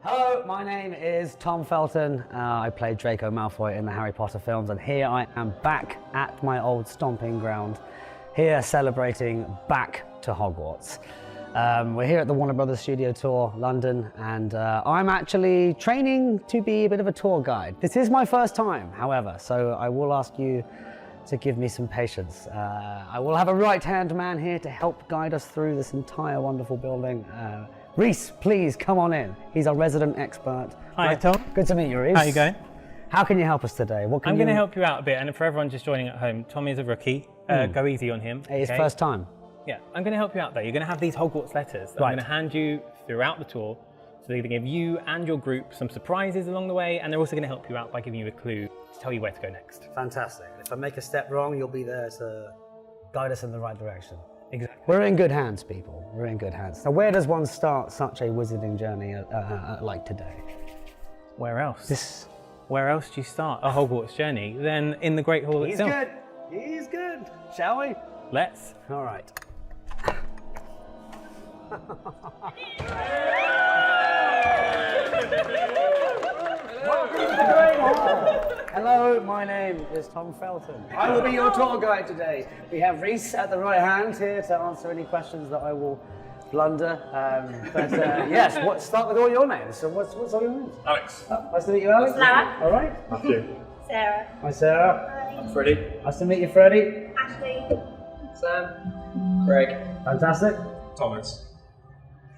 Hello, my name is Tom Felton. I played Draco Malfoy in the Harry Potter films, and here I am back at my old stomping ground, here celebrating back to Hogwarts. We're here at the Warner Brothers Studio Tour, London, and I'm actually training to be a bit of a tour guide. This is my first time, however, so I will ask you to give me some patience. I will have a right-hand man here to help guide us through this entire wonderful building. Reese, please come on in. He's our resident expert. Hi, Tom. Good to meet you, Reese. How are you going? How can you help us today? I'm going to help you out a bit, and for everyone just joining at home, Tom is a rookie. Go easy on him. Hey, his first time. Yeah, I'm going to help you out though. You're going to have these Hogwarts letters that I'm going to hand you throughout the tour. So they're going to give you and your group some surprises along the way, and they're also going to help you out by giving you a clue to tell you where to go next. Fantastic. If I make a step wrong, you'll be there to guide us in the right direction. Exactly. We're in good hands, people. We're in good hands. So where does one start such a wizarding journey like today? Where else? Where else do you start a Hogwarts journey than in the Great Hall itself? He's good. He's good. Shall we? Let's. All right. Welcome to the Great Hall. Hello, my name is Tom Felton. I will be your tour guide today. We have Reese at the right hand here to answer any questions that I will blunder. Yes, start with all your names. So what's all your names? Alex. Nice to meet you, Alex. Lara. All right. Matthew. Sarah. Hi, Sarah. Hi. I'm Freddie. Nice to meet you, Freddie. Ashley. Sam. Craig. Fantastic. Thomas.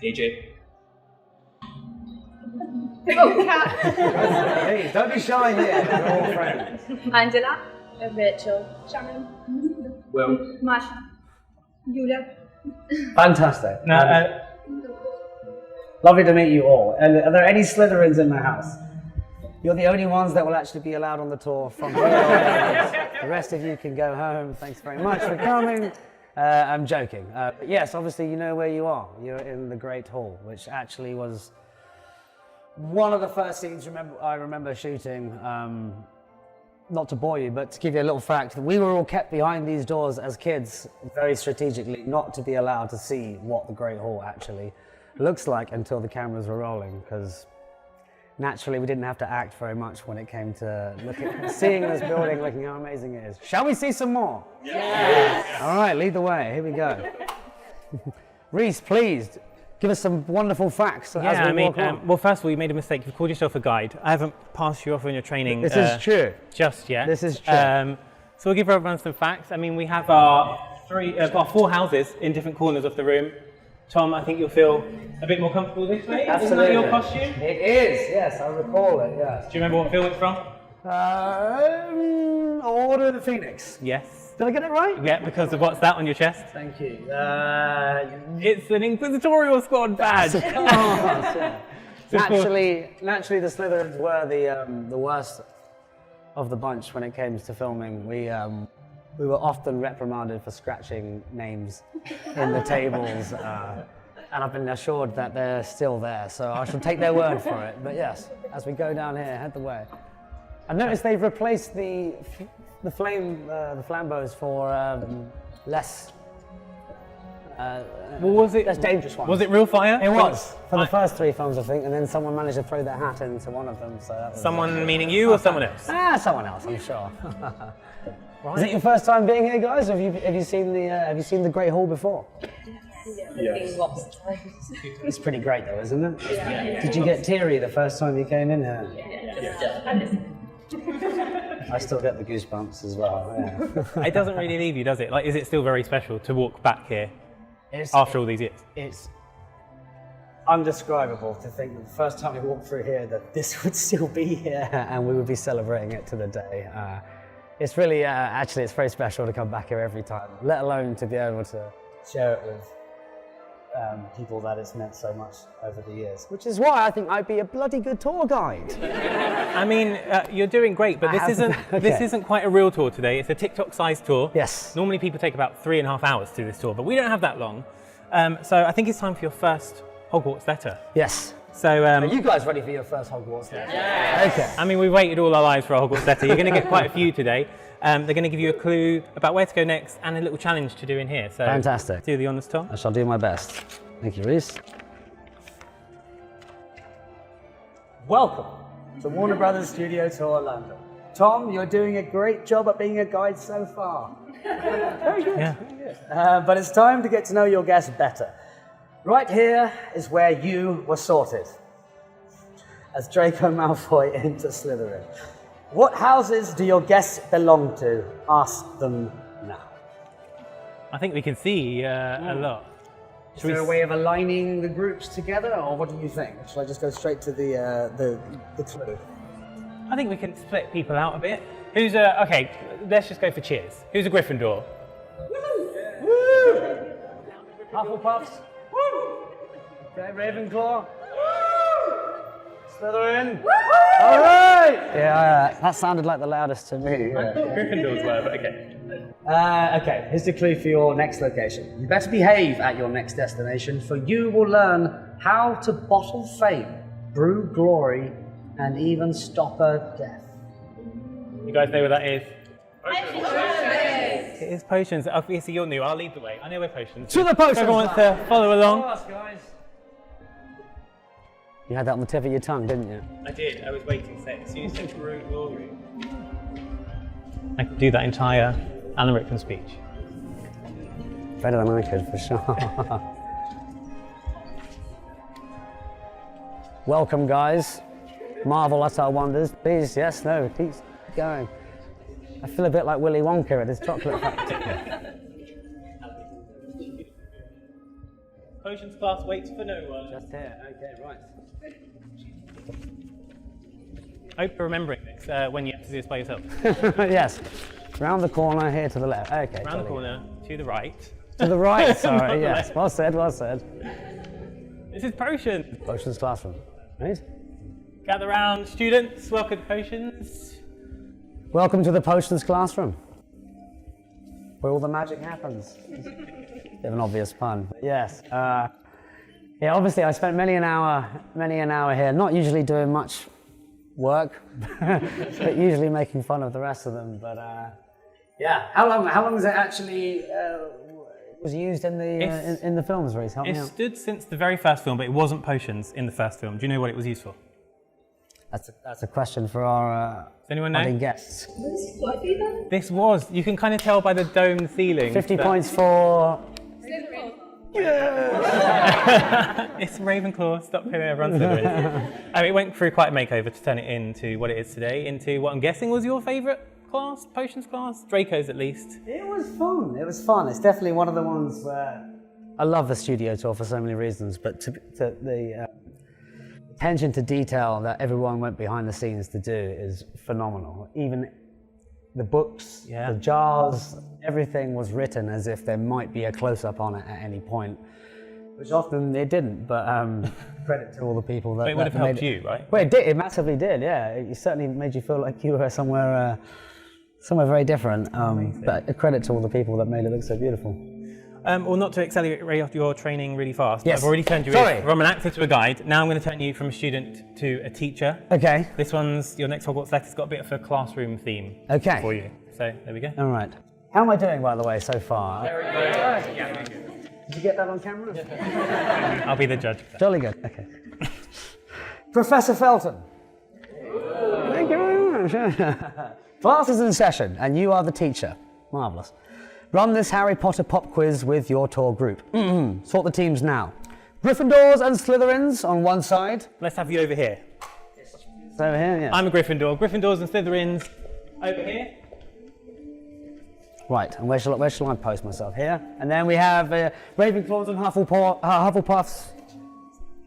DJ. Oh, Kat. Please, don't be shy here. We're all friends. Angela. Rachel. Shannon. Will. Masha. Julia. Fantastic. No, Lovely to meet you all. And are there any Slytherins in the house? You're the only ones that will actually be allowed on the tour from here on. The rest of you can go home. Thanks very much for coming. I'm joking. Yes, obviously you know where you are. You're in the Great Hall, which actually was one of the first scenes I remember shooting. Not to bore you, but to give you a little fact, we were all kept behind these doors as kids, very strategically, not to be allowed to see what the Great Hall actually looks like until the cameras were rolling, because naturally we didn't have to act very much when it came to seeing this building, looking how amazing it is. Shall we see some more? Yes! All right, lead the way, here we go. Reese, please, give us some wonderful facts as we walk on. well, first of all, you made a mistake. You've called yourself a guide. I haven't passed you off on your training. This is true. Just yet. This is true. So we'll give everyone some facts. I mean, we have our four houses in different corners of the room. Tom, I think you'll feel a bit more comfortable this way. Absolutely. Isn't that your costume? It is, yes, I recall it, yes. Do you remember what film it's from? Order of the Phoenix. Yes. Did I get it right? Yeah, because of what's that on your chest? Thank you. It's an Inquisitorial Squad badge. Naturally, the Slytherins were the worst of the bunch when it came to filming. We were often reprimanded for scratching names in the tables, and I've been assured that they're still there, so I shall take their word for it. But yes, as we go down here, head the way. I've noticed they've replaced the flambeaux for less less dangerous ones. Was it real fire? It was for the first three films, I think, and then someone managed to throw their hat into one of them. So that was Someone meaning you or someone else? someone else, I'm sure. Right. Is it your first time being here, guys? Have you seen the Great Hall before? Yes. It's pretty great, though, isn't it? Yeah. Did you get teary the first time you came in here? Yes. I still get the goosebumps as well. Yeah. It doesn't really leave you, does it? Like, is it still very special to walk back here after all these years? It's undescribable to think that the first time we walked through here that this would still be here and we would be celebrating it to the day. It's really, actually, it's very special to come back here every time, let alone to be able to share it with people that it's meant so much over the years. Which is why I think I'd be a bloody good tour guide. I mean, you're doing great, but this isn't quite a real tour today. It's a TikTok-sized tour. Yes. Normally people take about 3.5 hours to do this tour, but we don't have that long. So I think it's time for your first Hogwarts letter. Yes. So, are you guys ready for your first Hogwarts letter? Yes. Okay. I mean, we waited all our lives for a Hogwarts letter. You're going to get quite a few today. They're going to give you a clue about where to go next and a little challenge to do in here. So fantastic. Do the honours, Tom. I shall do my best. Thank you, Reese. welcome to Warner Brothers Studio Tour London. Tom, you're doing a great job at being a guide so far. Very good. Yeah. Very good. But it's time to get to know your guests better. Right here is where you were sorted. As Draco Malfoy enters Slytherin. What houses do your guests belong to? Ask them now. I think we can see a lot. Is there a way of aligning the groups together, or what do you think? Shall I just go straight to the clue? I think we can split people out a bit. Who's a, okay, let's just go for cheers. Who's a Gryffindor? Woo! Hufflepuffs? Woo! Okay, Ravenclaw? Woo! Slytherin? Woo! All right! Yeah, that sounded like the loudest to me. I thought Gryffindors were, but okay. Okay, here's the clue for your next location. You better behave at your next destination, for you will learn how to bottle fame, brew glory, and even stop a death. You guys know where that is? It is potions. Obviously, you're new. I'll lead the way. I know where potions. To the potions! Everyone wants to follow along. Guys. You had that on the tip of your tongue, didn't you? I did. I was waiting. So you said brew glory. I could do that entire Alan Rickman speech. Better than I could, for sure. Welcome, guys. Marvel at our wonders. Please, yes, no, keep going. I feel a bit like Willy Wonka at his chocolate factory. Potions class waits for no one. Just here, okay, right. I hope you're remembering this when you have to do this by yourself. Yes. Round the corner, here to the left. Okay. Round the corner, to the right. To the right, sorry, Not the yes. left. Well said, well said. This is Potions. Potions classroom, right? Gather round, students. Welcome to Potions. Welcome to the Potions classroom, where all the magic happens. Bit of an obvious pun, but yes. Yeah, obviously I spent many an hour here, not usually doing much work, but usually making fun of the rest of them. But yeah, how long is it actually was used in the films, Reese? Help me It out. stood since the very first film, but it wasn't potions in the first film. Do you know what it was used for? That's a question for our Does anyone know? budding guests. This was. You can kind of tell by the dome ceiling. 50 points for. It's Ravenclaw. Stop hitting everyone's Slytherin. It went through quite a makeover to turn it into what it is today, into what I'm guessing was your favourite class, Potions class? Draco's at least. It was fun. It was fun. It's definitely one of the ones where I love the studio tour for so many reasons, but to the attention to detail that everyone went behind the scenes to do is phenomenal. Even the books, the jars, everything was written as if there might be a close-up on it at any point, which often it didn't, but credit to all the people that But it would have made helped you, right? Well, it did. It massively did, yeah. It certainly made you feel like you were somewhere very different, but a credit to all the people that made it look so beautiful. Well, not to accelerate your training really fast, Yes. I've already turned you from an actor to a guide. Now I'm going to turn you from a student to a teacher. Okay. This one's, your next Hogwarts letter's got a bit of a classroom theme for you. So, there we go. All right. How am I doing, by the way, so far? Very good. Did you get that on camera? I'll be the judge. Jolly good. Okay. Professor Felton. Thank you very much. Class is in session, and you are the teacher. Marvellous. Run this Harry Potter pop quiz with your tour group. Sort the teams now. Gryffindors and Slytherins on one side. Let's have you over here. So over here, yeah. I'm a Gryffindor. Gryffindors and Slytherins over here. Right, and where shall I post myself? Here. And then we have Ravenclaws and Hufflepuffs.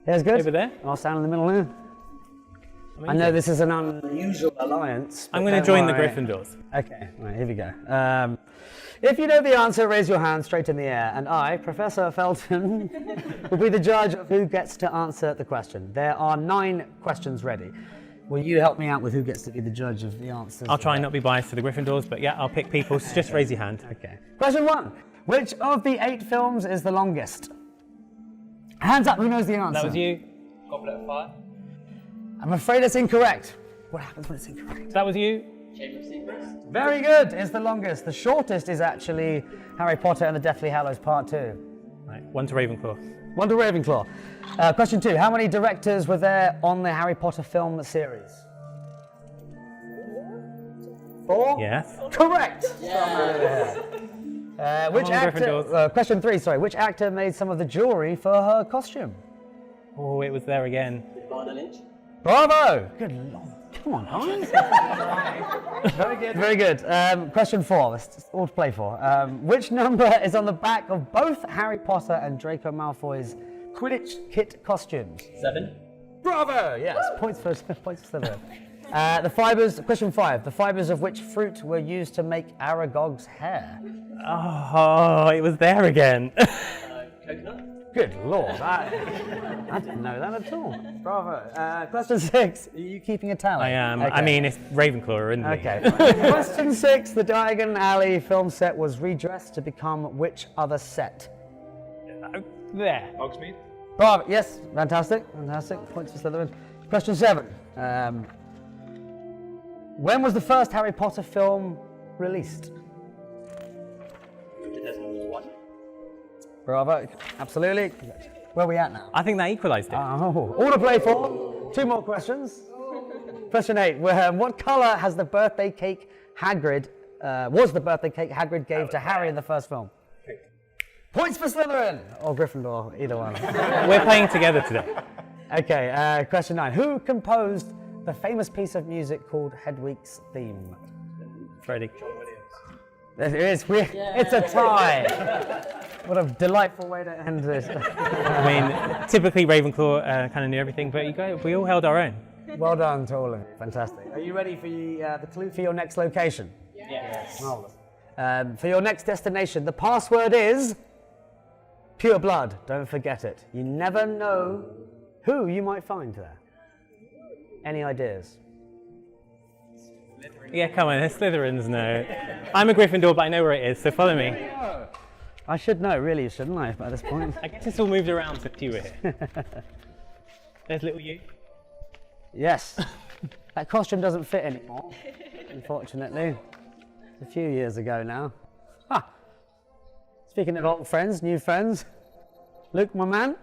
Here's good. Over there. I'll stand in the middle there. Amazing. I know this is an unusual alliance. I'm going to join the Gryffindors. Okay, right, here we go. If you know the answer, raise your hand straight in the air, and I, Professor Felton, will be the judge of who gets to answer the question. There are 9 questions ready. Will you help me out with who gets to be the judge of the answers? I'll try and not be biased to the Gryffindors, but yeah, I'll pick people. So just raise your hand. Okay. Question 1. Which of the 8 films is the longest? Hands up, who knows the answer? That was you. Goblet of Fire. I'm afraid it's incorrect. What happens when it's incorrect? That was you. Chamber of Secrets. Very good. It's the longest. The shortest is actually Harry Potter and the Deathly Hallows Part 2. Right, one to Ravenclaw. 1 to Ravenclaw. Question 2. How many directors were there on the Harry Potter film series? 4? Yes. Correct! Which on, actor? Gryffindors. Question 3, sorry. Which actor made some of the jewelry for her costume? Oh, it was there again. Bravo! Good lord. Come on, guys. Very good. Very good. Question 4. That's all to play for. Which number is on the back of both Harry Potter and Draco Malfoy's Quidditch kit costumes? 7. Bravo! Yes. Points for Slytherin. The fibers. Question 5. The fibers of which fruit were used to make Aragog's hair? Oh, it was there again. Coconut. Good lord, I didn't know that at all. Bravo. Question 6. Are you keeping a tally? I am. Okay. I mean, it's Ravenclaw, isn't it? Okay. Question 6. The Diagon Alley film set was redressed to become which other set? There. Hogsmeade. Bravo. Yes. Fantastic. Fantastic. Points for Slytherin. Question 7. When was the first Harry Potter film released? 2001. Bravo. Absolutely. Where are we at now? I think that equalised it. Oh, all to play for. 2 more questions. Question 8. What colour has the birthday cake Hagrid was the birthday cake Hagrid gave to Harry in the first film? Points for Slytherin or Gryffindor, either one. We're playing together today. Okay. Question 9. Who composed the famous piece of music called Hedwig's Theme? Freddie. It is. It's a tie. What a delightful way to end this. I mean, typically Ravenclaw kind of knew everything, but we all held our own. Well done to all of you. Fantastic. Are you ready for the clue for your next location? Yes. Marvelous. For your next destination, the password is pure blood. Don't forget it. You never know who you might find there. Any ideas? Yeah, come on, it's Slytherins now. I'm a Gryffindor, but I know where it is, so follow me. I should know, really, shouldn't I, at this point? I guess it's all moved around since you were here. There's little you. Yes. That costume doesn't fit anymore, unfortunately. A few years ago now. Ah. Speaking of old friends, new friends. Luke, my man.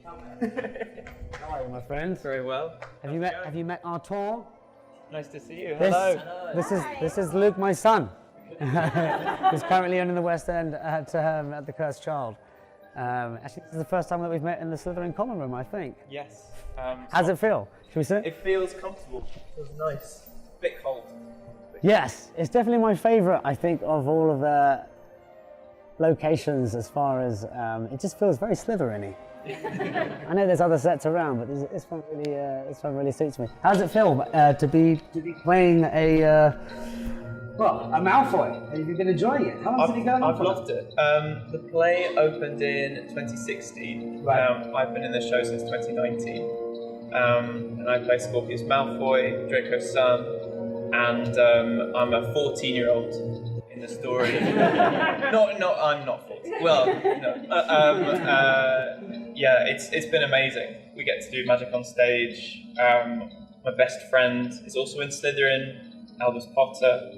How are you, my friend? Very well. Have you met our tour? Nice to see you. This is Luke, my son. Who's currently on in the West End at the Cursed Child. Actually, this is the first time that we've met in the Slytherin common room, I think. Yes. How's it feel? Should we sit? It feels comfortable. It feels nice. Bit cold. Yes, it's definitely my favourite, I think, of all of the locations as far as it just feels very Slytherin-y. I know there's other sets around, but this one really suits me. How does it feel to be playing a Malfoy? Have you been enjoying it? How long has it been going on I've for? loved it. The play opened in 2016. Right. I've been in the show since 2019. And I play Scorpius Malfoy, Draco's son, and I'm a 14-year-old in the story. I'm not 14. Well, no. Yeah, it's been amazing. We get to do magic on stage. My best friend is also in Slytherin, Albus Potter.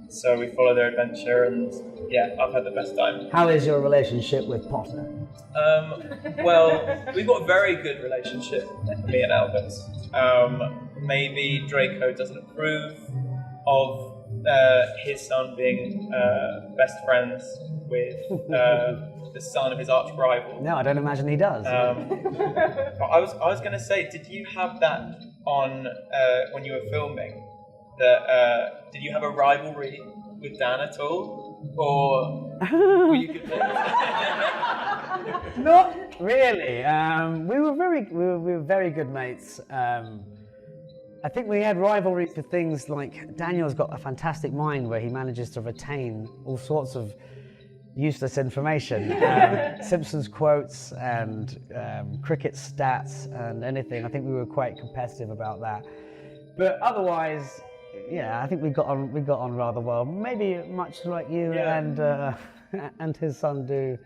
So we follow their adventure, and yeah, I've had the best time. How is your relationship with Potter? Well, we've got a very good relationship, me and Albus. Maybe Draco doesn't approve of his son being best friends with the son of his arch rival. No, I don't imagine he does. I was going to say, did you have that on when you were filming? That did you have a rivalry with Dan at all, or were you good mates? Not really. We were very good mates. I think we had rivalries with things like Daniel's got a fantastic mind where he manages to retain all sorts of useless information, Simpsons quotes and cricket stats and anything. I think we were quite competitive about that. But otherwise, yeah, I think we got on rather well. Maybe much like you and his son do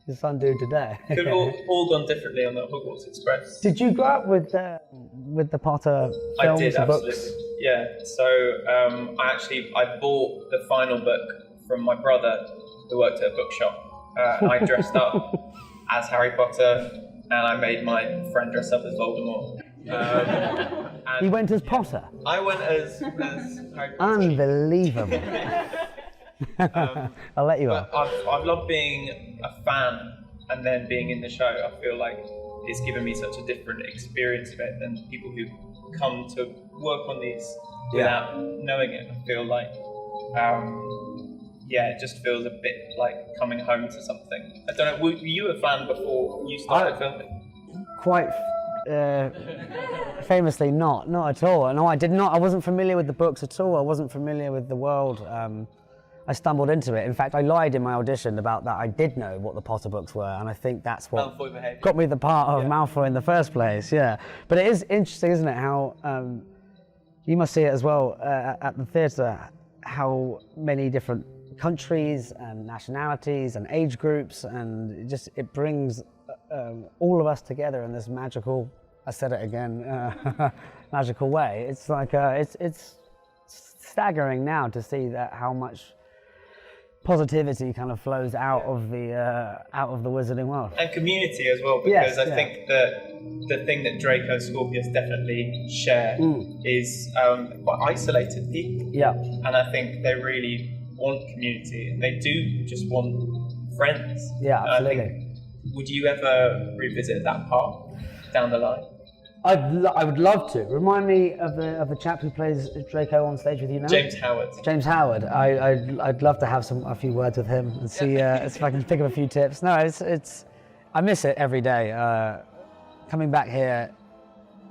today. We've all gone differently on the Hogwarts Express. Did you grow up with the Potter films I did, and absolutely. books? Yeah. So I bought the final book from my brother, who worked at a bookshop. I dressed up as Harry Potter, and I made my friend dress up as Voldemort. And You went as Potter? I went as Harry Potter. Unbelievable. I'll let you But off. I've loved being a fan and then being in the show. I feel like it's given me such a different experience of it than people who come to work on these without knowing it. I feel like, it just feels a bit like coming home to something. I don't know, were you a fan before you started filming? Quite famously not at all. No, I did not. I wasn't familiar with the books at all. I wasn't familiar with the world. I stumbled into it. In fact, I lied in my audition about that. I did know what the Potter books were, and I think that's what Malfoy behaviour. got me the part of Malfoy in the first place. Yeah, but it is interesting, isn't it? How you must see it as well at the theatre. How many different countries and nationalities and age groups, and it brings all of us together in this magical. I said it again, magical way. It's like it's staggering now to see that how much positivity kind of flows out of the wizarding world. And community as well, because I think that the thing that Draco and Scorpius definitely share is quite isolated people. Yeah. And I think they really want community, and they do just want friends. Yeah, And I absolutely. think, would you ever revisit that part down the line? I would love to. Remind me of the chap who plays Draco on stage with you now. James Howard. James Howard. I'd love to have a few words with him and see if I can pick up a few tips. No, it's I miss it every day. Coming back here,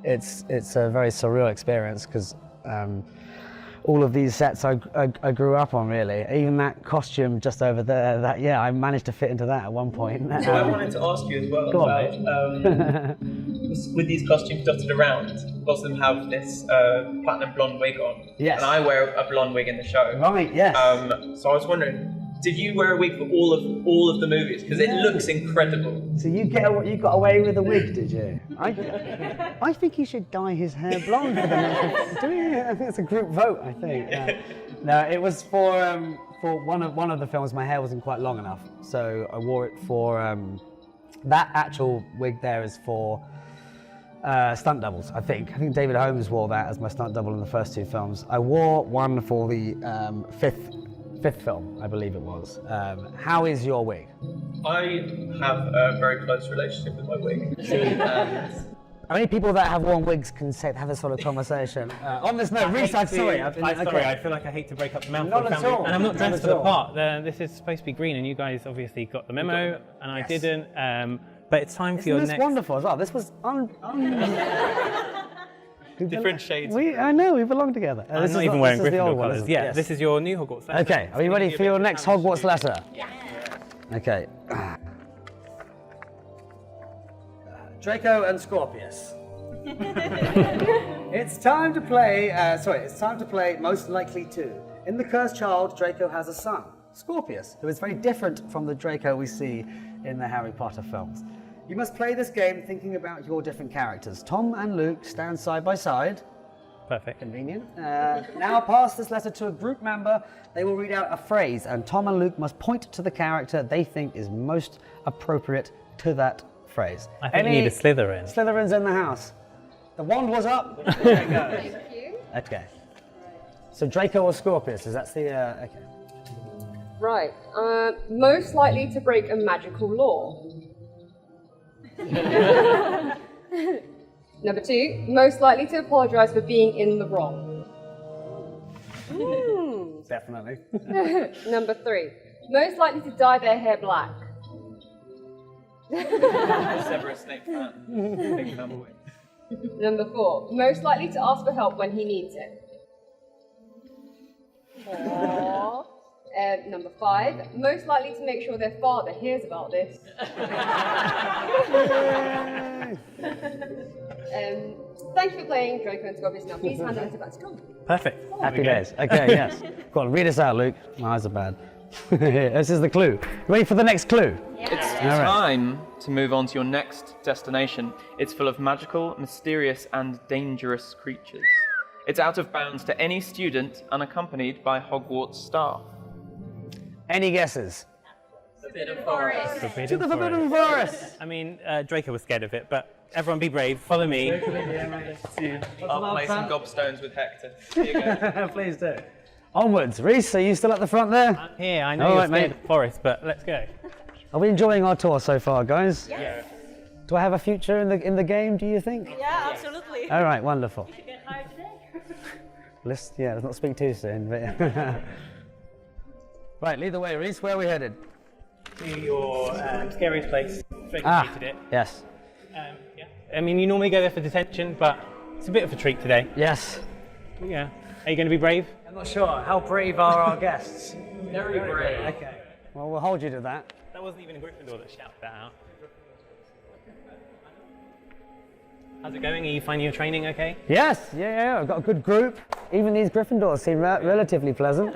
it's a very surreal experience because all of these sets I grew up on, really. Even that costume just over there, I managed to fit into that at one point. So I wanted to ask you as well Go about with these costumes dotted around, lots of them have this platinum blonde wig on. Yes. And I wear a blonde wig in the show. Right, yes. So I was wondering, did you wear a wig for all of the movies? Because it looks incredible. So you got away with a wig, did you? I think he should dye his hair blonde for the next. I think it's a group vote. I think. No, it was for one of the films. My hair wasn't quite long enough, so I wore it for that actual wig. There is for stunt doubles. I think David Holmes wore that as my stunt double in the first two films. I wore one for the fifth film, I believe it was. How is your wig? I have a very close relationship with my wig. And Only people that have worn wigs can have this sort of conversation. On this note, Reese, I'm sorry. I feel like I hate to break up the Malfoy Not at family, all. and I'm not Not dressed at for the all. part. This is supposed to be green, and you guys obviously got the memo, and I didn't. But it's time for your Isn't this next. wonderful as well? This was different shades. I know, we belong together. I'm not even wearing Gryffindor one, colours. isn't it? Yeah, Yes. this is your new Hogwarts letter. Okay, are you ready for your next Hogwarts letter? Yeah. Okay. Draco and Scorpius. It's time to play. It's time to play Most Likely To. In The Cursed Child, Draco has a son, Scorpius, who is very different from the Draco we see in the Harry Potter films. You must play this game thinking about your different characters. Tom and Luke stand side by side. Perfect. Convenient. Now pass this letter to a group member. They will read out a phrase, and Tom and Luke must point to the character they think is most appropriate to that phrase. I think you need a Slytherin. Slytherins in the house. The wand was up. There it goes. Thank you. Okay. So Draco or Scorpius? Is that the okay? Right. Most likely to break a magical law. Number 2, most likely to apologise for being in the wrong. Definitely. Number 3, most likely to dye their hair black. Severus Snape fan. Big fan of it. Number 4, most likely to ask for help when he needs it. Aww. Number 5, most likely to make sure their father hears about this. Thank you for playing Draco and Scorpius. Now please hand the letter back to Tom. Perfect. Happy days. Okay, yes. Go on, read us out, Luke. My eyes are bad. This is the clue. Ready for the next clue? It's All right. time to move on to your next destination. It's full of magical, mysterious, and dangerous creatures. It's out of bounds to any student unaccompanied by Hogwarts staff. Any guesses? Forbidden Forest. To the Forbidden Forest! I mean, Draco was scared of it, but everyone be brave. Follow me. I'll play some gobstones with Hector. Here you go. Please do. Onwards. Reese, are you still at the front there? I'm here. I know All you're right, scared mate. of the forest, but let's go. Are we enjoying our tour so far, guys? Yeah. Do I have a future in the game, do you think? Yeah, absolutely. All right, wonderful. Get hired today. Let's not speak too soon. But right, lead the way, Reese. Where are we headed? To your scariest place. Straight completed it. Yes. Yeah. I mean, you normally go there for detention, but it's a bit of a treat today. Yes. Yeah. Are you going to be brave? I'm not sure. How brave are our guests? Very brave. Okay. Well, we'll hold you to that. That wasn't even a Gryffindor that shouted that out. How's it going? Are you finding your training okay? Yes. Yeah. I've got a good group. Even these Gryffindors seem relatively pleasant.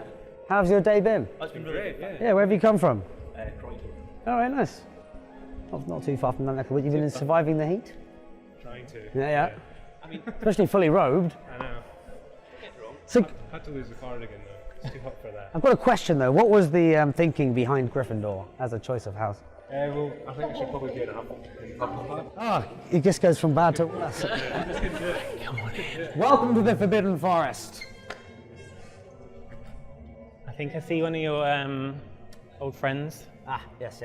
How's your day been? That's been great. Yeah. Where have you come from? Croydon. All right. Nice. Not too far from that. You've been surviving the heat. Trying to. Yeah. Especially fully robed. I know. So Had to lose the cardigan though. It's too hot for that. I've got a question though. What was the thinking behind Gryffindor as a choice of house? Well, I think we should probably be in a Hufflepuff. Oh, it just goes from bad to worse. Come on in. Welcome to the Forbidden Forest. I think I see one of your old friends Ah, yes.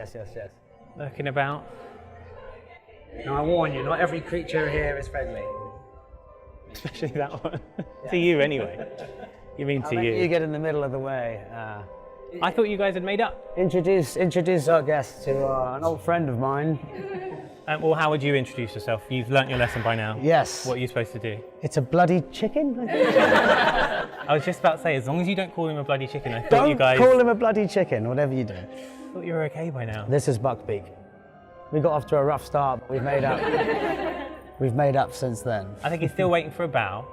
lurking about. Now I warn you, not every creature here is friendly. Especially that one. To you, anyway. You mean to You you? get in the middle of the way. I thought you guys had made up. Introduce our guest to an old friend of mine. Well, how would you introduce yourself? You've learnt your lesson by now. Yes. What are you supposed to do? It's a bloody chicken. I think. I was just about to say, as long as you don't call him a bloody chicken, I thought you Don't guys call him a bloody chicken, whatever you do. thought you were okay by now. This is Buckbeak. We got off to a rough start, but we've made up. We've made up since then. I think he's still waiting for a bow.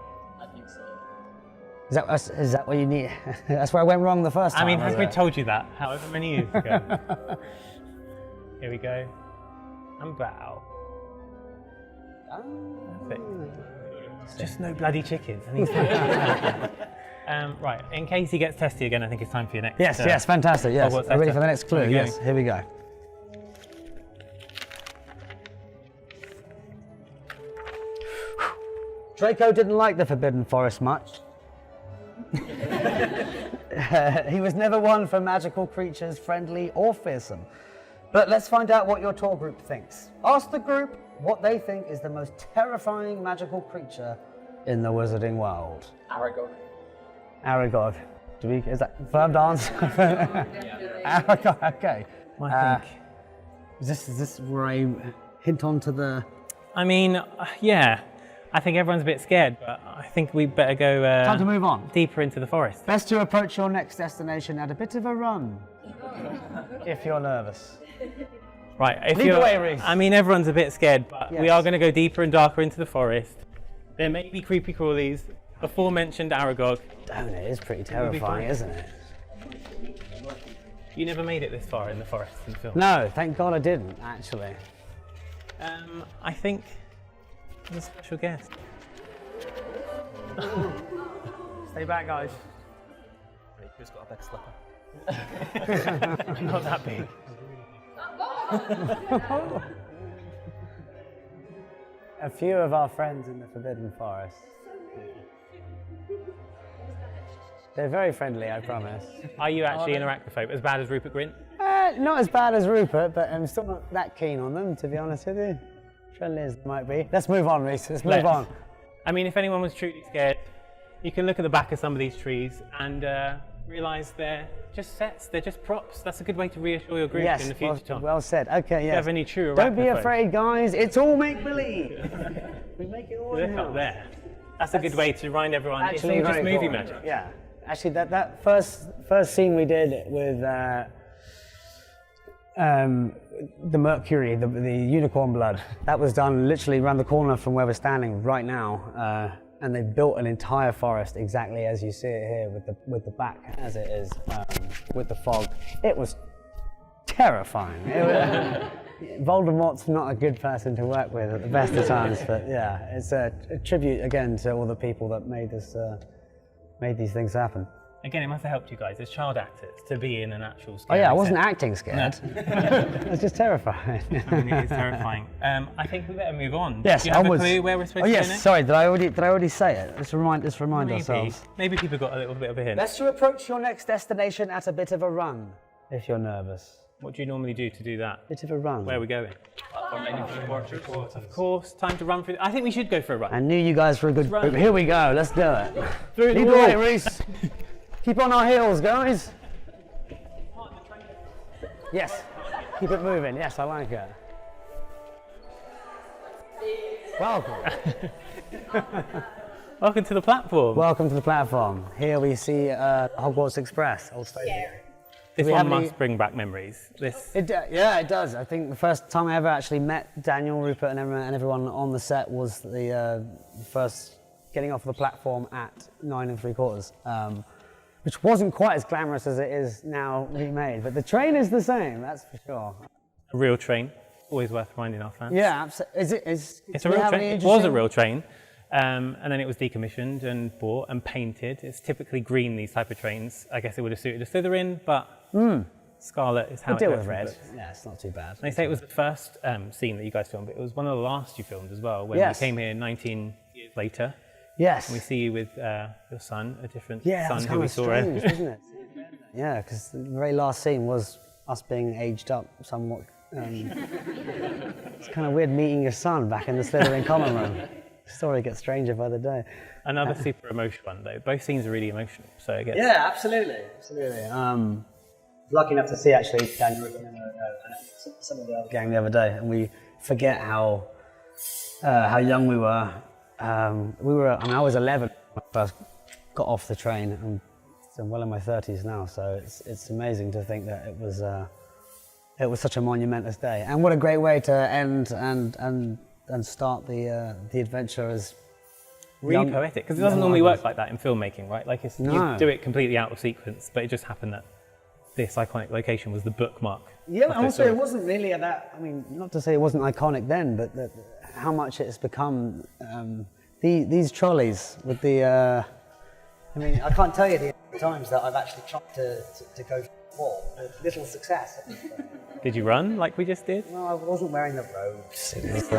Is that what you need? That's where I went wrong the first time. I mean, was Hagrid it? told you that however many years ago. Here we go. And bow. Perfect. Just no bloody chicken. And he's right, in case he gets testy again, I think it's time for your next. Yes, fantastic. Yes, Hogwarts are you ready letter. for the next clue? There we go. Yes, here we go. Draco didn't like the Forbidden Forest much. He was never one for magical creatures, friendly or fearsome. But let's find out what your tour group thinks. Ask the group what they think is the most terrifying magical creature in the wizarding world. Aragog. Aragog. Is that confirmed answer? Aragog, okay. I think. Is this where I hint on to the... I mean, yeah. I think everyone's a bit scared, but I think we better go Time to move on. deeper into the forest. Best to approach your next destination at a bit of a run, if you're nervous. Right, if Lead the you're, way, Reese. I mean, everyone's a bit scared, but we Yes. are going to go deeper and darker into the forest. There may be creepy crawlies, aforementioned Aragog. Damn, it is pretty terrifying, isn't it? You never made it this far in the forest in the film. No, thank God I didn't, actually. I think there's a special guest. Stay back, guys. Who's got a better slipper? Not that big. A few of our friends in the Forbidden Forest. They're very friendly, I promise. Are you actually an arachnophobe, as bad as Rupert Grint? Not as bad as Rupert, but I'm still not that keen on them, to be honest with you. Friendly as they might be. Let's move on, Reese. Let's move on. I mean, if anyone was truly scared, you can look at the back of some of these trees and realise they're just sets, they're just props. That's a good way to reassure your group in the future, Tom. well said. Okay, yes. have any true Don't be arachnophobes. afraid, guys. It's all make-believe. We make it all Look in-house. up there. That's a good way to remind everyone it's all Actually, just very movie cool. magic. Yeah. Actually, that first scene we did with the Mercury, the unicorn blood, that was done literally around the corner from where we're standing right now. And they built an entire forest exactly as you see it here, with the back as it is, with the fog. It was terrifying. Voldemort's not a good person to work with at the best of times, but yeah, it's a tribute again to all the people that made these things happen. Again, it must have helped you guys as child actors to be in an actual Oh scary yeah, I wasn't set. acting scared. I was just terrified. I mean, it is terrifying. I think we better move on. Yes, Do you have onwards. a clue where we're supposed Oh to go yes, next? sorry, did I already say it? Let's remind Maybe. ourselves. Maybe people got a little bit of a hint. Best to approach your next destination at a bit of a run, if you're nervous. What do you normally do to do that? Bit of a run. Where are we going? Of course, time to run through. I think we should go for a run. I knew you guys were a good run. group. Here we go, let's do it. Through the Lead the wall. way, Reese. Keep on our heels, guys. Yes, keep it moving. Yes, I like it. Welcome. Welcome to the platform. Welcome to the platform. Here we see Hogwarts Express, old stadium. This we one have any- must bring back memories. Yeah, it does. I think the first time I ever actually met Daniel, Rupert, and everyone on the set was the first getting off the platform at 9 3/4, which wasn't quite as glamorous as it is now remade. But the train is the same, that's for sure. A real train, always worth reminding our fans. Yeah, absolutely. It's a real train. It was a real train, and then it was decommissioned and bought and painted. It's typically green, these type of trains. I guess it would have suited a Slytherin, but scarlet is how We'll it deal goes with in the red. books. Yeah, it's not too bad. They say it was the first scene that you guys filmed, but it was one of the last you filmed as well, when Yes. you came here 19 years later. Yes. We see you with your son, a different Yeah, son that's who kind we of saw. strange, isn't it? Yeah, because the very last scene was us being aged up somewhat. It's kind of weird meeting your son back in the Slytherin common room. The story gets stranger by the day. Another super emotional one, though. Both scenes are really emotional, so it gets... Yeah, absolutely. Lucky enough to see actually Daniel and some of the other gang the other day, and we forget how young we were. I was 11 when I first got off the train, and I'm well in my 30s now. So it's amazing to think that it was such a monumentous day, and what a great way to end and start the adventure as Really poetic, because it doesn't normally work like that in filmmaking, right? Like you do it completely out of sequence, but it just happened that this iconic location was the bookmark. Yeah, of and this also story. it wasn't really I mean, not to say it wasn't iconic then, but how much it's become. These trolleys with the. I mean, I can't tell you the times that I've actually tried to go for with little success. Did you run like we just did? No, I wasn't wearing the robes. It was,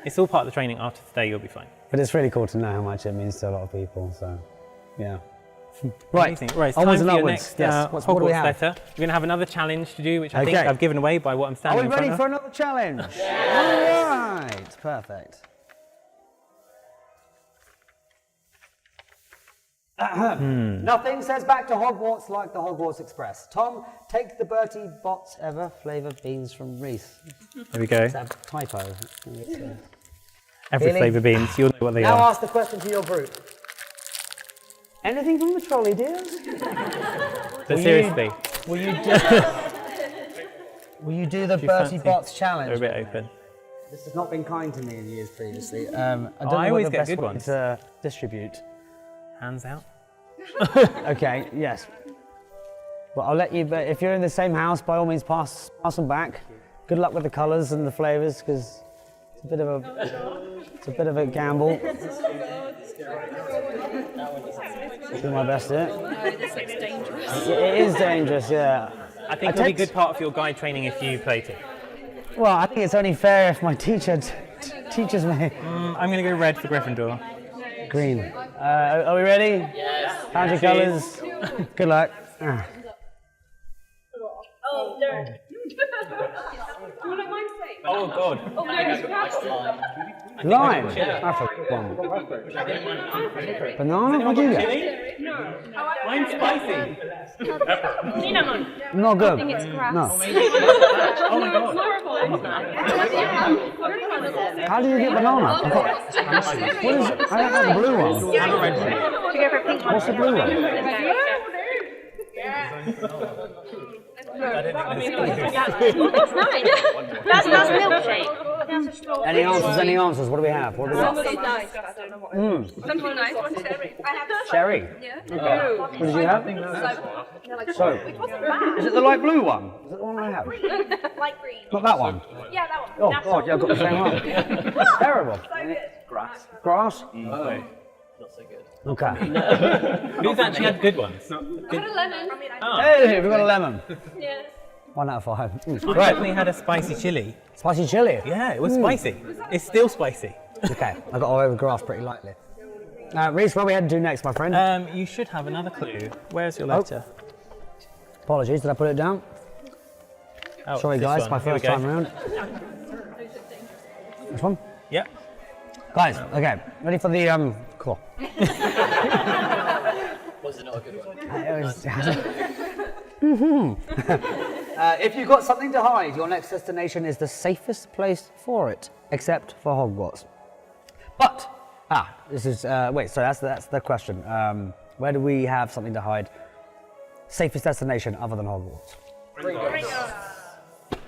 It's all part of the training. After today, you'll be fine. but it's really cool to know how much it means to a lot of people. So, yeah. Right, Amazing. Right, it's onwards time and for your upwards. next Yes. What do we Hogwarts have? letter. We're going to have another challenge to do, which I think Okay. I've given away by what I'm Are standing we in front ready of. for another challenge? All right, perfect. Nothing says back to Hogwarts like the Hogwarts Express. Tom, take the Bertie Bott's ever flavoured beans from Reese. There we go. It's a typo. Every Really? flavour beans, you'll know what they Now are. ask the question to your group. Anything from the trolley, dears? But seriously, Will you do the you Bertie fancy- Bott's they're challenge? a bit open. This has not been kind to me in years previously. I don't I know what always the get best good way ones. to distribute. Hands out. Okay, yes. Well, I'll let you, but if you're in the same house, by all means pass them back. Good luck with the colours and the flavours, because it's a bit of a gamble. Do my best here. It is dangerous, yeah. I think it'll be a good part of your guide training if you play it. Well, I think it's only fair if my teacher teaches me. I'm going to go red for Gryffindor. Green. Are we ready? Yes. Found your colours. Good luck. Ah. Oh, no. Oh God. Lime. That's a good one. Banana? What do you get? Mine's spicy. Cinnamon. Not good. It's crap. No. Oh my God. How do you get banana? What is? I don't have the blue one. Have a red one. What's the blue one? That's nice. That's milkshake. Any answers? Any answers? What do we have? What do we got? Something nice. Something nice. Cherry. Yeah. Okay. What did you have? Soap. It wasn't bad. Is it the light blue one? Is it the one I have? Light green. Not that one. Yeah, that one. Oh God, yeah, I've got the same one. Terrible. So good. Grass. Not so good. Okay. Who's actually had good ones? I had a lemon. Hey, we've got a lemon. Yeah. 1 out of 5. I definitely had a spicy chili. Spicy chili. Yeah, it was spicy. It's still spicy. Okay, I got all over grass pretty lightly. Reese, what are we heading to next, my friend? You should have another clue. Where's your letter? Apologies, did I put it down? Oh, Sorry this guys, one. my Here we first go. time around. This one? Yep. Guys, okay, ready for the cool. Was it not a good one? If you've got something to hide, your next destination is the safest place for it, except for Hogwarts. But, this is, wait, so that's the question. Where do we have something to hide? Safest destination other than Hogwarts?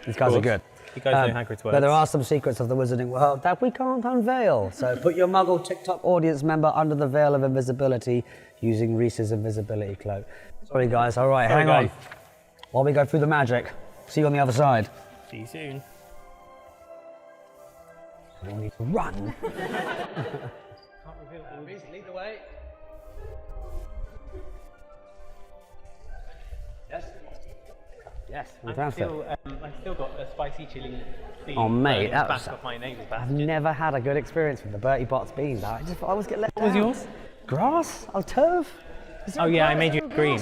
These guys are good. You guys know Hagrid's words. But there are some secrets of the wizarding world that we can't unveil. So put your Muggle TikTok audience member under the veil of invisibility using Reese's invisibility cloak. Sorry guys, all right, hang on. While we go through the magic, see you on the other side. See you soon. We need to run. Reese, lead the way. Yes. Yes, we I've found it. still got a spicy chili. Oh, mate, that back was- of my nasal I've passage. never had a good experience with the Bertie Bott's beans. I always get let What was down. yours? Grass? Oh, turf? Is there Oh a yeah, I grass- made you green.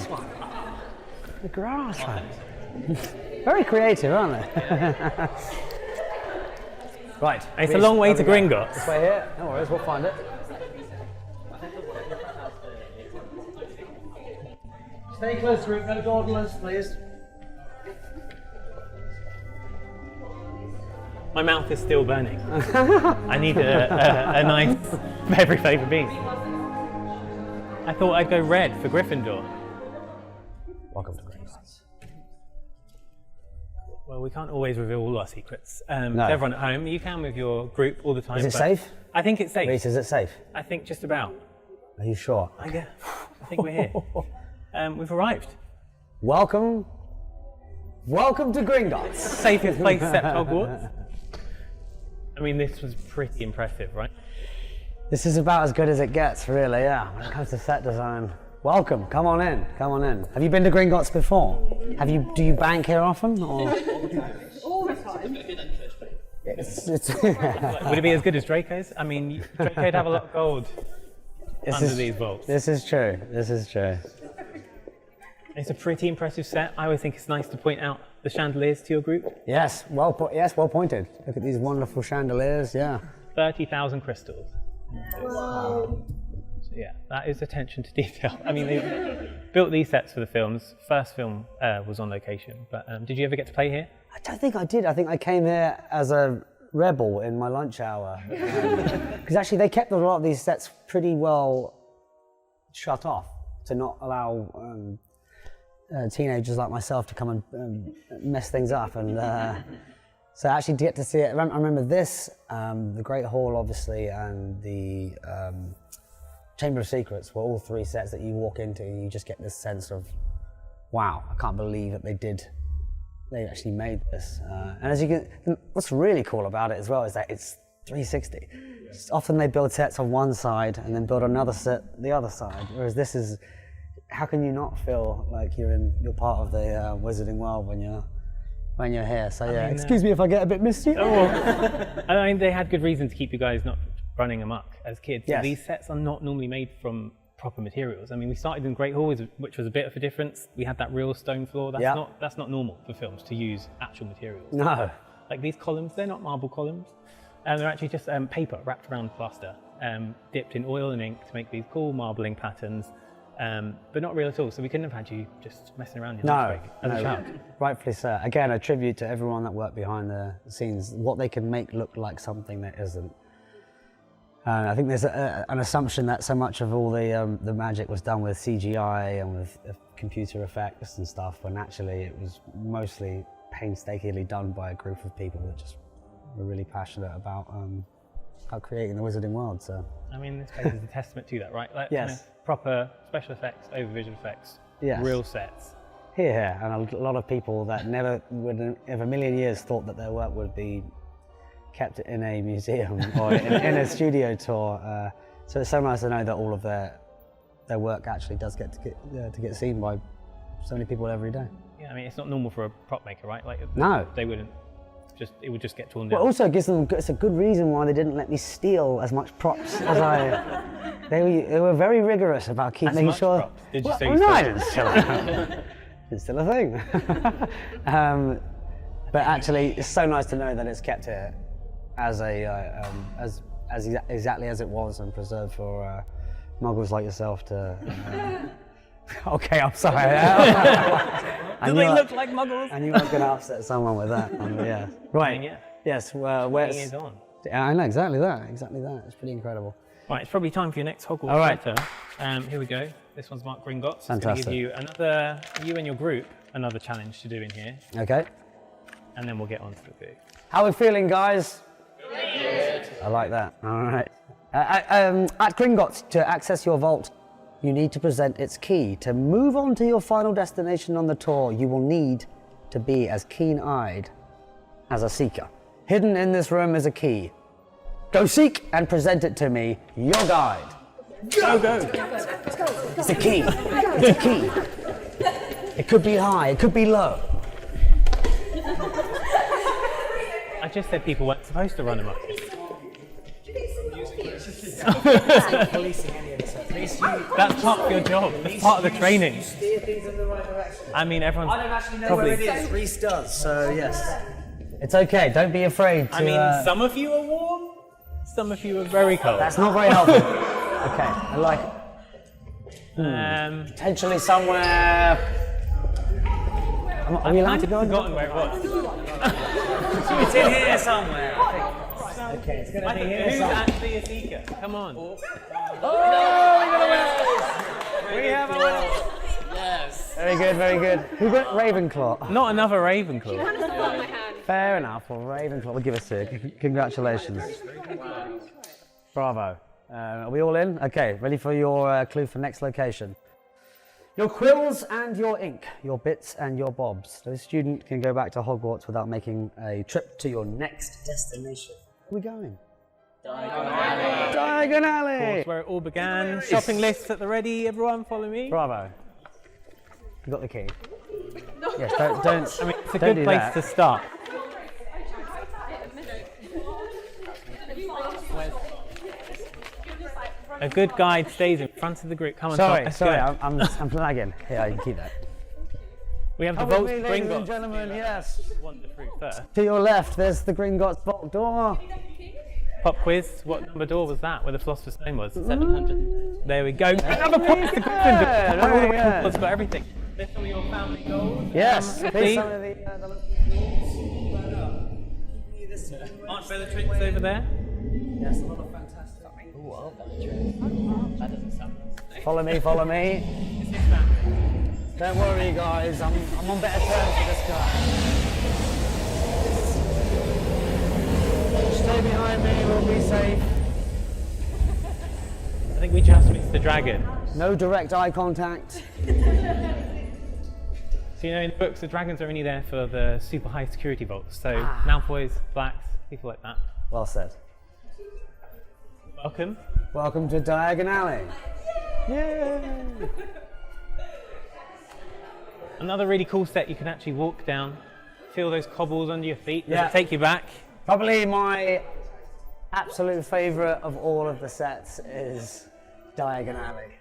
The grass one. Very creative, aren't they? Right. It's a long way to Gringotts. This way here. No worries, we'll find it. Stay close to it, no dawdlers, please. My mouth is still burning. I need a nice peppery flavour bean. I thought I'd go red for Gryffindor. Welcome to Gringotts. Well, we can't always reveal all our secrets. To No. everyone at home, you can with your group all the time. Is it but safe? I think it's safe. Reese, is it safe? I think just about. Are you sure? I think we're here. We've arrived. Welcome. Welcome to Gringotts. Safest place except Hogwarts. I mean, this was pretty impressive, right? This is about as good as it gets, really, yeah, when it comes to set design. Welcome, come on in, come on in. Have you been to Gringotts before? Do you bank here often? Or? All the time. Would it be as good as Draco's? I mean, Draco'd have a lot of gold under these vaults. This is true, this is true. It's a pretty impressive set. I always think it's nice to point out the chandeliers to your group. Yes, well pointed. Look at these wonderful chandeliers, yeah. 30,000 crystals. So yeah, that is attention to detail. I mean, they built these sets for the films. First film was on location, but did you ever get to play here? I don't think I did. I think I came here as a rebel in my lunch hour. Because actually they kept a lot of these sets pretty well shut off to not allow teenagers like myself to come and mess things up. And so actually to get to see it, I remember this, the Great Hall obviously, and the Chamber of Secrets were all three sets that you walk into and you just get this sense of, wow, I can't believe that they actually made this. And as you can, what's really cool about it as well is that it's 360. Often they build sets on one side and then build another set the other side, whereas this is, how can you not feel like you're part of the wizarding world when you're here? So yeah, excuse me if I get a bit misty. I mean, they had good reason to keep you guys not running amok as kids. Yes. These sets are not normally made from proper materials. I mean, we started in Great Hall, which was a bit of a difference. We had that real stone floor. That's not normal for films to use actual materials. No. Like these columns, they're not marble columns. They're actually just paper wrapped around plaster, dipped in oil and ink to make these cool marbling patterns. But not real at all, so we couldn't have had you just messing around your lunch break as a child. Rightfully so. Again, a tribute to everyone that worked behind the scenes, what they can make look like something that isn't. I think there's an assumption that so much of all the magic was done with CGI and with computer effects and stuff, when actually it was mostly painstakingly done by a group of people that just were really passionate about creating the wizarding world. So I mean, this place is a testament to that, right? Like, yes. Proper special effects over visual effects, yes. Real sets. Here, and a lot of people that never would in a million years thought that their work would be kept in a museum or in a studio tour. So it's so nice to know that all of their their work actually does get to get seen by so many people every day. Yeah, I mean, it's not normal for a prop maker, right? Like, No. They wouldn't. It would just get torn But down. also, it's a good reason why they didn't let me steal as much props as I. They were very rigorous about As keeping much sure. props? Did you say Well, you no, stole? I didn't steal it. It's still a thing. But actually, it's so nice to know that it's kept here as exactly as it was and preserved for muggles like yourself to. Okay, I'm sorry. Do they look like muggles? I knew I was going to upset someone with that. Yeah. Right. Yeah. Yes. Where's? Years on. I know exactly that. Exactly that. It's pretty incredible. Right, it's probably time for your next Hogwarts All right. letter. Here we go. This one's Mark Gringotts. It's going to Fantastic. give you and your group another challenge to do in here, Okay. and then we'll get on to the boo. How are we feeling, guys? Good. I like that. All right. At Gringotts, to access your vault, you need to present its key. To move on to your final destination on the tour, you will need to be as keen-eyed as a seeker. Hidden in this room is a key. Go seek and present it to me, your guide. Go! It's a key. It's a key. It could be high, it could be low. I just said people weren't supposed to run amok. That's part of your job. That's part of the training. I mean, everyone's probably. Reese does, so yes. It's okay, don't be afraid to... I mean, some of you are warm, some of you are very cold. That's not very helpful. Okay, I like it. Potentially somewhere... Are we allowed to go? Forgotten where it was. It's in here somewhere, I think. Okay, it's going to be here Who's somewhere. actually a seeker? Come on. We have a winner! Yes. Very good, very good. Who got Ravenclaw? Not another Ravenclaw. Fair enough, well, Ravenclaw will give us a congratulations. Bravo. Are we all in? Okay, ready for your clue for next location. Your quills and your ink, your bits and your bobs. No student can go back to Hogwarts without making a trip to your next destination. Where are we going? Diagon Alley! That's where it all began. Shopping lists at the ready. Everyone, follow me. Bravo. You got the key. Yes, don't. I mean, it's a Don't good do place that. to start. A good guide stays in front of the group. Come on, Tom, let's Sorry, go. I'm lagging. Yeah, you can keep that. We have the Come with vaults me, ladies and Gringotts. gentlemen, yes. Want the fruit first. To your left, there's the Gringotts vault door. Pop quiz. What number door was that? Where the Philosopher's Stone was? 700. There we go. Another point to Gryffindor. Good, All the very way good. Hogwarts got everything. There's some of your family goals. Yes, See? please. Some of the Aren't Bellatrix over there? yes, a lot of fantastic. Ooh, I love that doesn't sound nice. Follow me, follow me. Don't worry, guys. I'm on better terms with this guy. Stay behind me. We'll be safe. I think we just missed the dragon. No direct eye contact. So you know, in the books, the dragons are only there for the super high security vaults. So Malfoys, Blacks, people like that. Well said. Welcome. Welcome to Diagon Alley. Yay! Another really cool set. You can actually walk down, feel those cobbles under your feet. Does Yeah. it take you back? Probably my absolute favourite of all of the sets is Diagon Alley.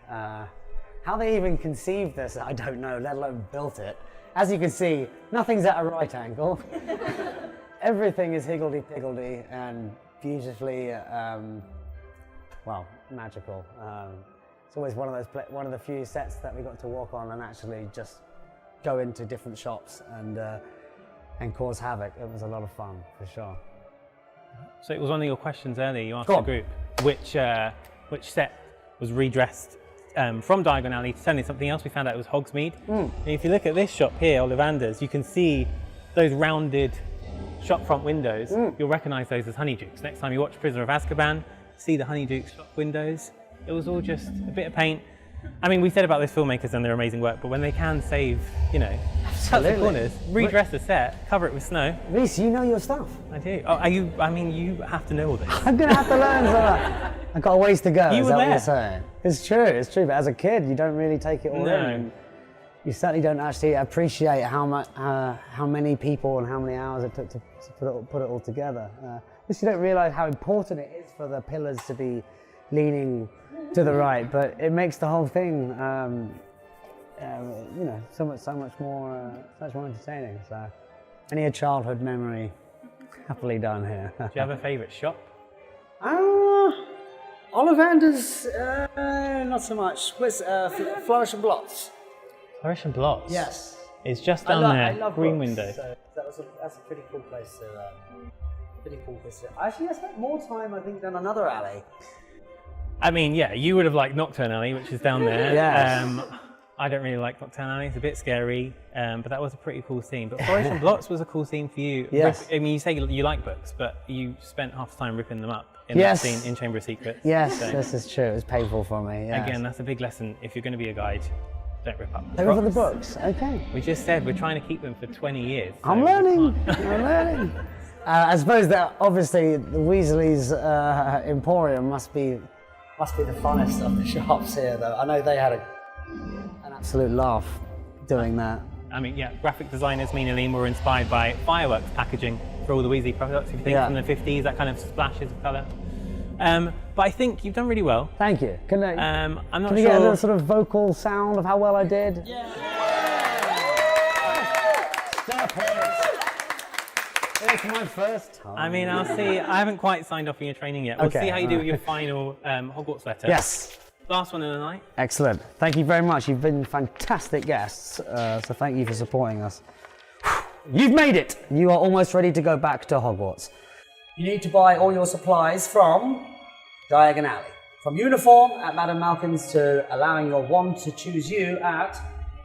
How they even conceived this, I don't know, let alone built it. As you can see, nothing's at a right angle. Everything is higgledy-piggledy and beautifully, well, magical. It's always one of the few sets that we got to walk on and actually just go into different shops and cause havoc. It was a lot of fun, for sure. So it was one of your questions earlier. You asked Go the on. group which set was redressed from Diagon Alley to turn into something else. We found out it was Hogsmeade. And if you look at this shop here, Ollivander's, you can see those rounded shop front windows. You'll recognise those as Honeydukes. Next time you watch Prisoner of Azkaban, see the Honeydukes shop windows. It was all just a bit of paint. I mean, we said about those filmmakers and their amazing work, but when they can save, you know, cut the Absolutely. corners, redress the set, cover it with snow. Reese, you know your stuff. I do. Oh, you have to know all this. I'm going to have to learn some of that. I got a ways to go. You Is were that what there. you're saying? It's true. But as a kid, you don't really take it all No. in. And you certainly don't actually appreciate how much, how many people and how many hours it took to put it all together. You don't realise how important it is for the pillars to be leaning to the right, but it makes the whole thing, so much more entertaining. So, any childhood memory happily done here. Do you have a favourite shop? Ollivander's, not so much. Where's Flourish and Blots? Flourish and Blots? Yes. It's just down I there, love green books, window. So that's a pretty cool place to, visit. Actually, I spent more time, I think, than another alley. I mean, yeah, you would have liked Nocturne Alley, which is down there. Yes. I don't really like Nocturne Alley. It's a bit scary, but that was a pretty cool scene. But Flourish and Blots was a cool scene for you. Yes. I mean, you say you like books, but you spent half the time ripping them up in Yes. that scene in Chamber of Secrets. Yes, So, this is true. It was painful for me. Yes. again, that's a big lesson. If you're going to be a guide, don't rip up the They were for the props. books. Okay. We just said we're trying to keep them for 20 years. so I'm we learning. can't. I'm learning. I suppose that obviously the Weasley's Emporium must be the funnest of the shops here, though. I know they had an absolute laugh doing that. I mean, yeah, graphic designers, me and Aline, were inspired by fireworks packaging for all the Weasley products. If you think Yeah. from the 50s, that kind of splashes of colour. But I think you've done really well. Thank you. Can I, I'm not can we get a sure. little sort of vocal sound of how well I did? Stop it. It's my first time. I mean, I'll see. I haven't quite signed off on your training yet. We'll Okay, see how you do with your alright. final Hogwarts letter. Yes. Last one of the night. Excellent. Thank you very much. You've been fantastic guests, so thank you for supporting us. You've made it. You are almost ready to go back to Hogwarts. You need to buy all your supplies from Diagon Alley. From uniform at Madame Malkin's to allowing your wand to choose you at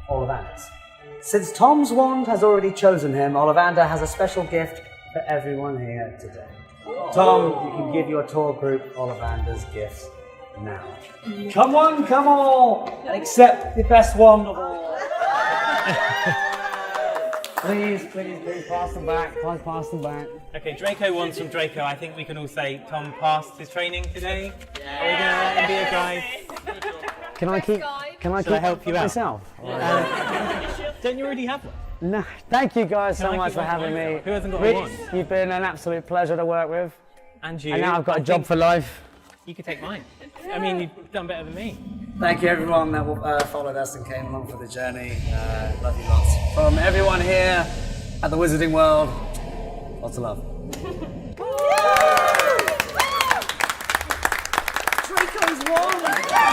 Ollivander's. Since Tom's wand has already chosen him, Ollivander has a special gift for everyone here today. Tom, you can give your tour group Ollivander's gifts now. Come on, come on, and accept the best wand of all. Please, pass them back. Pass them back. Okay, Draco wants from Draco. I think we can all say Tom passed his training today. Are we going to let him be a guide? Can I keep? Shall I help you out? myself? Don't you already have one? No. Thank you guys so Can I much keep for one having for me. myself? Who hasn't got a Rich, wand? you've been an absolute pleasure to work with, And you. and now I've got I a job think for life. You could take mine. I mean, you've done better than me. Thank you everyone that followed us and came along for the journey. Love you lots. From everyone here at the Wizarding World, lots of love. Draco's wand!